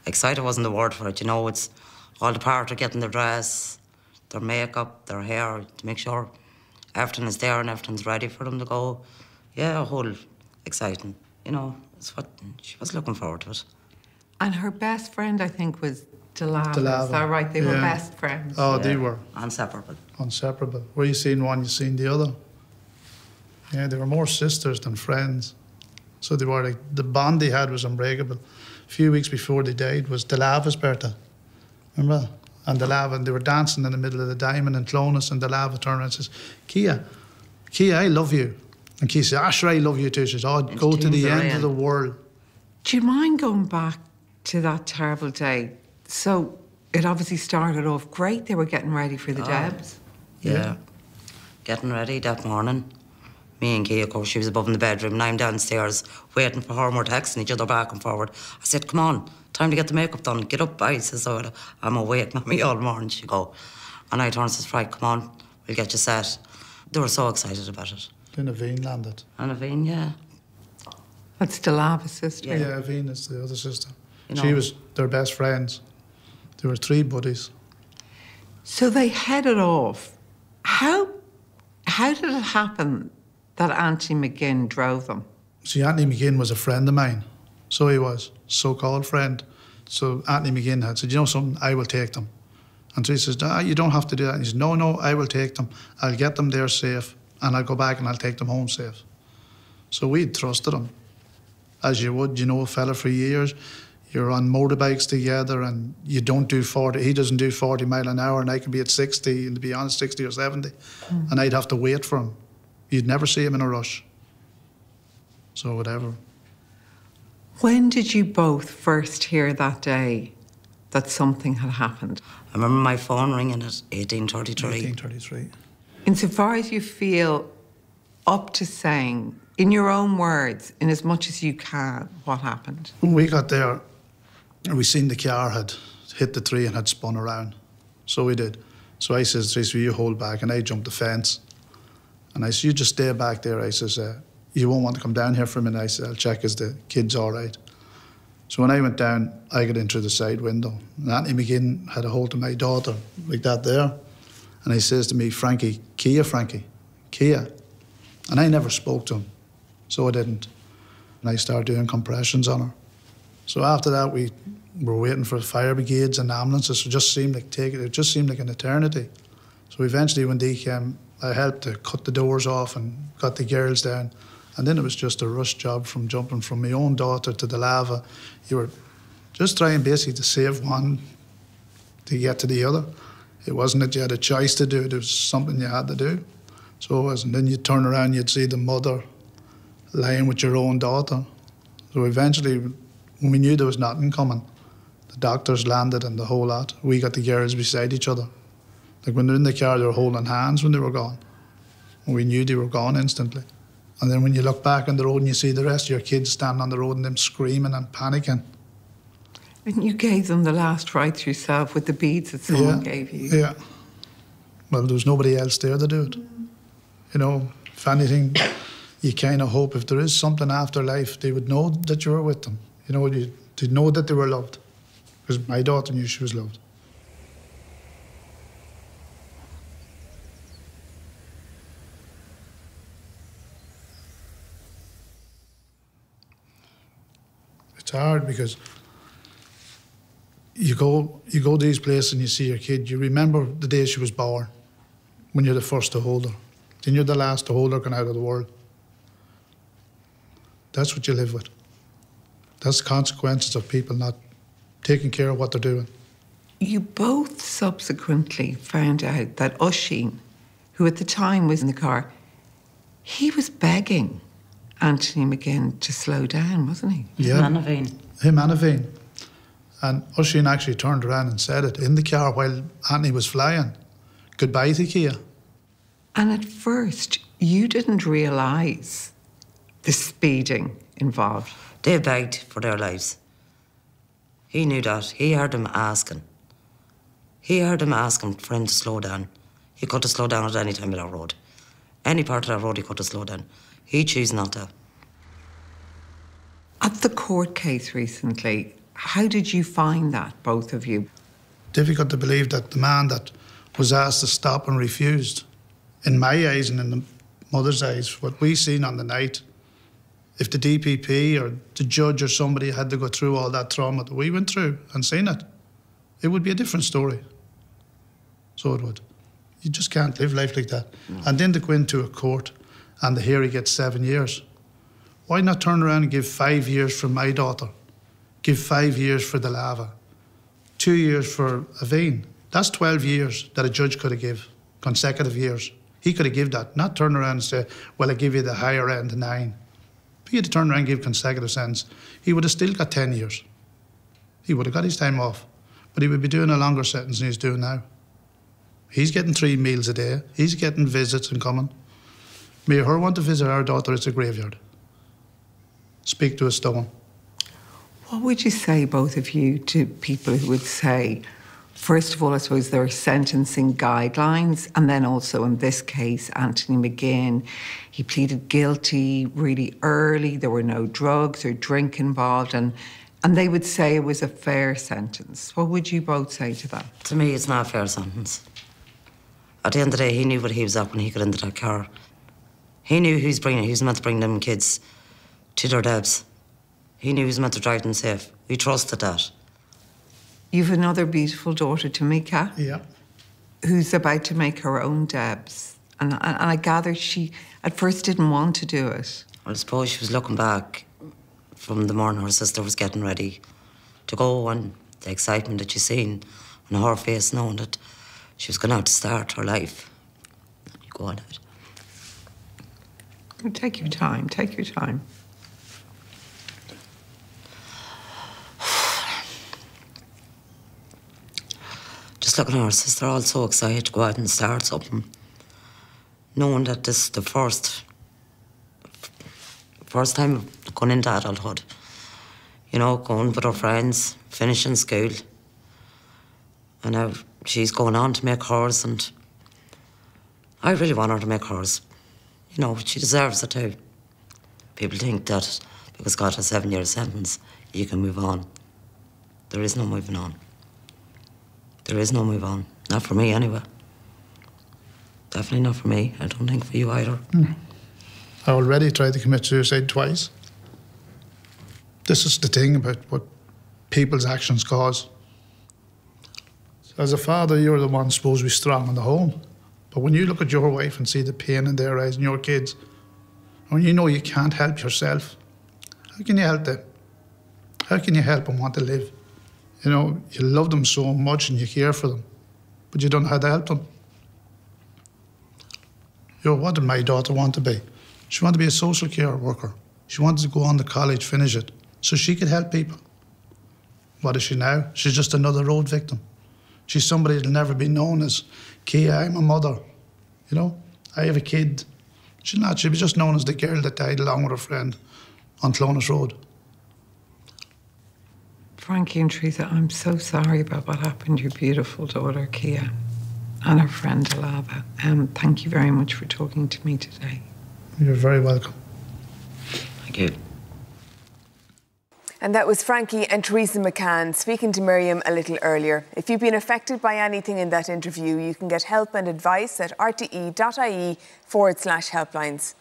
Excited wasn't the word for it, you know. It's all the part of getting their dress, their makeup, their hair, to make sure everything is there and everything's ready for them to go. Yeah, a whole exciting, you know. It's what she was looking forward to it. And her best friend, I think, was Delava. Is that right? They were best friends. Oh, they were. Inseparable. Inseparable. Where you seen one, you seen the other. Yeah, they were more sisters than friends. So they were like, the bond they had was unbreakable. A few weeks before they died was Delava's birthday. Remember? And Delava, and they were dancing in the middle of the diamond and Clonus, and Delava turned around and says, Kiea, I love you. And Kiea said, sure, I love you too. She says, oh, go to the end of the world. Do you mind going back to that terrible day? So it obviously started off great. They were getting ready for the Debs. Yeah. Getting ready that morning. Me and Kiea, of course, she was above in the bedroom and I'm downstairs waiting for her. We're texting each other back and forward. I said, come on, time to get the makeup done. Get up, I says, oh, I'm awake, mommy, all morning. She go. And I turned and says, right, come on, we'll get you set. They were so excited about it. Then Aveen landed. And Aveen, yeah. That's Delava's sister. Yeah, Aveen is the other sister. You know, she was their best friends. There were 3 buddies. So they headed off. How did it happen that Anthony McGinn drove them? See, Anthony McGinn was a friend of mine. So he was, so-called friend. So Anthony McGinn had said, you know something, I will take them. And so he says, you don't have to do that. And he says, no, I will take them. I'll get them there safe, and I'll go back and I'll take them home safe. So we trusted him, as you would, you know, a fella for years. You're on motorbikes together and you don't do 40, he doesn't do 40 mile an hour and I could be at 60, and to be honest, 60 or 70. And I'd have to wait for him. You'd never see him in a rush. So whatever. When did you both first hear that day that something had happened? I remember my phone ringing at 18:33. 18:33. Insofar as you feel up to saying, in your own words, in as much as you can, what happened? When we got there, we seen the car had hit the tree and had spun around. So we did. So I says, Tracy, will you hold back? And I jumped the fence. And I said, you just stay back there. I says, you won't want to come down here for a minute. I said, I'll check is the kid's all right. So when I went down, I got in through the side window. And Anthony McGinn had a hold of my daughter, like that there. And he says to me, Frankie. Kiea. And I never spoke to him, so I didn't. And I started doing compressions on her. So after that, we were waiting for fire brigades and ambulances. It just seemed like an eternity. So eventually when they came, I helped to cut the doors off and got the girls down. And then it was just a rush job from jumping from my own daughter to the lava. You were just trying basically to save one to get to the other. It wasn't that you had a choice to do it, it was something you had to do. So it was, and then you'd turn around, you'd see the mother lying with your own daughter. So eventually, when we knew there was nothing coming, the doctors landed and the whole lot. We got the girls beside each other. Like when they're in the car, they were holding hands when they were gone. And we knew they were gone instantly. And then when you look back on the road and you see the rest of your kids standing on the road and them screaming and panicking. And you gave them the last rites yourself with the beads that someone gave you. Yeah. Well, there was nobody else there to do it. You know, if anything, you kind of hope if there is something after life, they would know that you were with them. You know, they'd know that they were loved. Because my daughter knew she was loved. It's hard because you go to these places and you see your kid, you remember the day she was born, when you're the first to hold her. Then you're the last to hold her going out of the world. That's what you live with. That's the consequences of people not taking care of what they're doing. You both subsequently found out that Oisín, who at the time was in the car, he was begging Anthony McGinn to slow down, wasn't he? Yeah. Him and Aveen. Him and Aveen. And Oisín actually turned around and said it in the car while Anthony was flying. Goodbye to Kiea. And at first, you didn't realise the speeding involved. They begged for their lives. He knew that. He heard them asking. He heard them asking for him to slow down. He could have slowed down at any time of that road. Any part of that road he could have slowed down. He chose not to. At the court case recently, How did you find that, both of you? Difficult to believe that the man that was asked to stop and refused, in my eyes and in the mother's eyes, what we seen on the night, if the DPP or the judge or somebody had to go through all that trauma that we went through and seen it, it would be a different story. So it would. You just can't live life like that. No. And then to go into a court and to hear he gets 7 years. Why not turn around and give 5 years for my daughter? Give 5 years for the lava. 2 years for Aveen. That's 12 years that a judge could have give, consecutive years. He could have given that, not turn around and say, well, I give you the higher end, 9. If he had to turn around and give consecutive sentence, he would have still got 10 years. He would have got his time off, but he would be doing a longer sentence than he's doing now. He's getting 3 meals a day. He's getting visits and coming. Me or her want to visit our daughter, it's a graveyard. Speak to a stone. What would you say, both of you, to people who would say, first of all, I suppose there are sentencing guidelines, and then also in this case, Anthony McGinn, he pleaded guilty really early, there were no drugs or drink involved, and they would say it was a fair sentence. What would you both say to that? To me, it's not a fair sentence. At the end of the day, he knew what he was at when he got into that car. He knew he was meant to bring them kids to their Debs. He knew he was meant to drive them safe. We trusted that. You've another beautiful daughter, Tamika. Yeah. Who's about to make her own Debs. And I gather she at first didn't want to do it. I suppose she was looking back from the morning her sister was getting ready to go, and the excitement that she seen on her face, knowing that she was going to have to start her life. You go on it. Take your time, take your time. Just looking at her sister, all so excited to go out and start something, knowing that this is the first time going into adulthood. You know, going with her friends, finishing school. And now she's going on to make hers, and I really want her to make hers. You know, she deserves it too. People think that because God has 7 years sentence, you can move on. There is no moving on. There is no move on. Not for me, anyway. Definitely not for me. I don't think for you either. I already tried to commit suicide twice. This is the thing about what people's actions cause. As a father, you're the one supposed to be strong in the home. But when you look at your wife and see the pain in their eyes and your kids, and you know you can't help yourself, how can you help them? How can you help them want to live? You know, you love them so much and you care for them, but you don't know how to help them. You know, what did my daughter want to be? She wanted to be a social care worker. She wanted to go on to college, finish it, so she could help people. What is she now? She's just another road victim. She's somebody that'll never be known as Kiea, I'm a mother. You know, I have a kid. She's not. She was just known as the girl that died along with her friend on Clonus Road. Frankie and Teresa, I'm so sorry about what happened to your beautiful daughter, Kiea, and her friend, Alava. Thank you very much for talking to me today. You're very welcome. Thank you. And that was Frankie and Teresa McCann speaking to Miriam a little earlier. If you've been affected by anything in that interview, you can get help and advice at rte.ie/helplines.